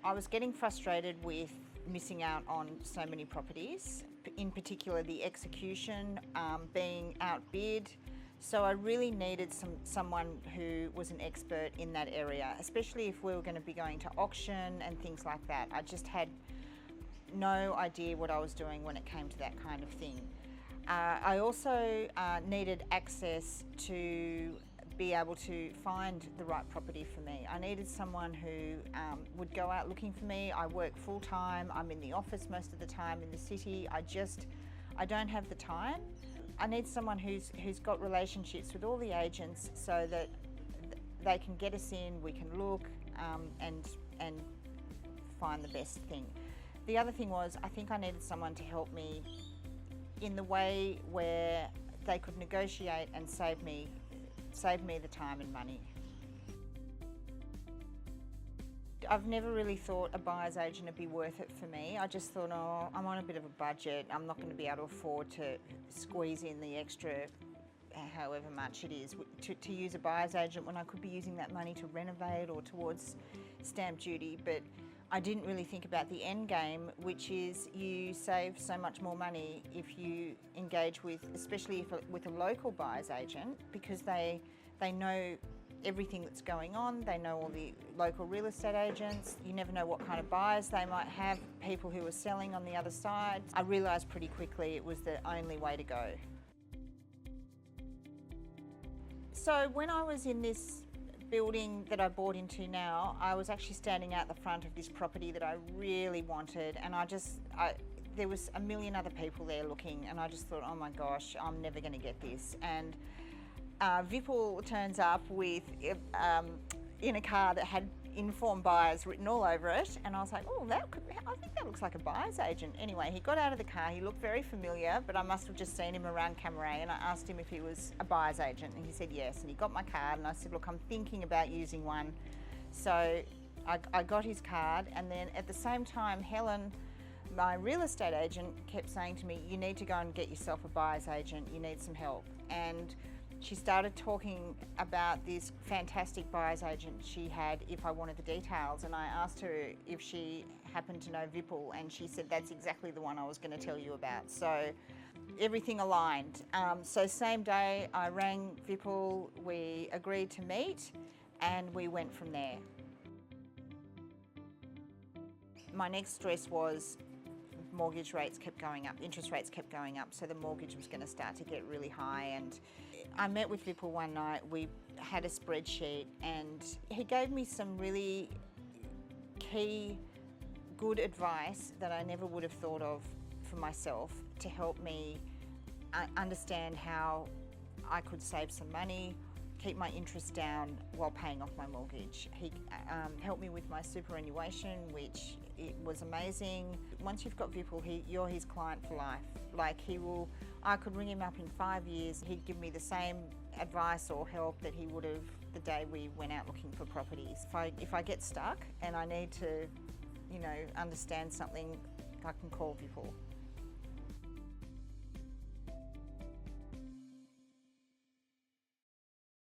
I was getting frustrated with missing out on so many properties, in particular the execution, being outbid. So I really needed someone who was an expert in that area, especially if we were going to be going to auction and things like that. I just had no idea what I was doing when it came to that kind of thing. I also needed access to be able to find the right property for me. I needed someone who would go out looking for me. I work full time, I'm in the office most of the time in the city. I don't have the time. I need someone who's got relationships with all the agents so that they can get us in, we can look and find the best thing. The other thing was, I think I needed someone to help me in the way where they could negotiate and save me the time and money. I've never really thought a buyer's agent would be worth it for me. I just thought, oh, I'm on a bit of a budget. I'm not going to be able to afford to squeeze in the extra however much it is to use a buyer's agent when I could be using that money to renovate or towards stamp duty. But I didn't really think about the end game, which is you save so much more money if you engage with, especially with a local buyer's agent, because they know everything that's going on. They know all the local real estate agents. You never know what kind of buyers they might have, people who are selling on the other side. I realised pretty quickly it was the only way to go. So when I was in this building that I bought into now, I was actually standing out the front of this property that I really wanted, and there was a million other people there looking, and I just thought, oh my gosh, I'm never going to get this. And Vipul turns up with in a car that had informed buyers written all over it, and I was like, oh, I think that looks like a buyer's agent. Anyway, he got out of the car, he looked very familiar, but I must have just seen him around Cammeray, and I asked him if he was a buyer's agent, and he said yes, and he got my card, and I said, look, I'm thinking about using one. So I got his card, and then at the same time, Helen, my real estate agent, kept saying to me, you need to go and get yourself a buyer's agent, you need some help. And she started talking about this fantastic buyer's agent she had if I wanted the details, and I asked her if she happened to know Vipul, and she said that's exactly the one I was going to tell you about. So everything aligned. So same day I rang Vipul, we agreed to meet, and we went from there. My next stress was mortgage rates kept going up, interest rates kept going up, so the mortgage was going to start to get really high. And I met with Vipul one night, we had a spreadsheet, and he gave me some really key, good advice that I never would have thought of for myself to help me understand how I could save some money, keep my interest down while paying off my mortgage. He helped me with my superannuation, which it was amazing. Once you've got Vipul, you're his client for life. Like I could ring him up in 5 years, he'd give me the same advice or help that he would have the day we went out looking for properties. If I get stuck and I need to, understand something, I can call Vipul.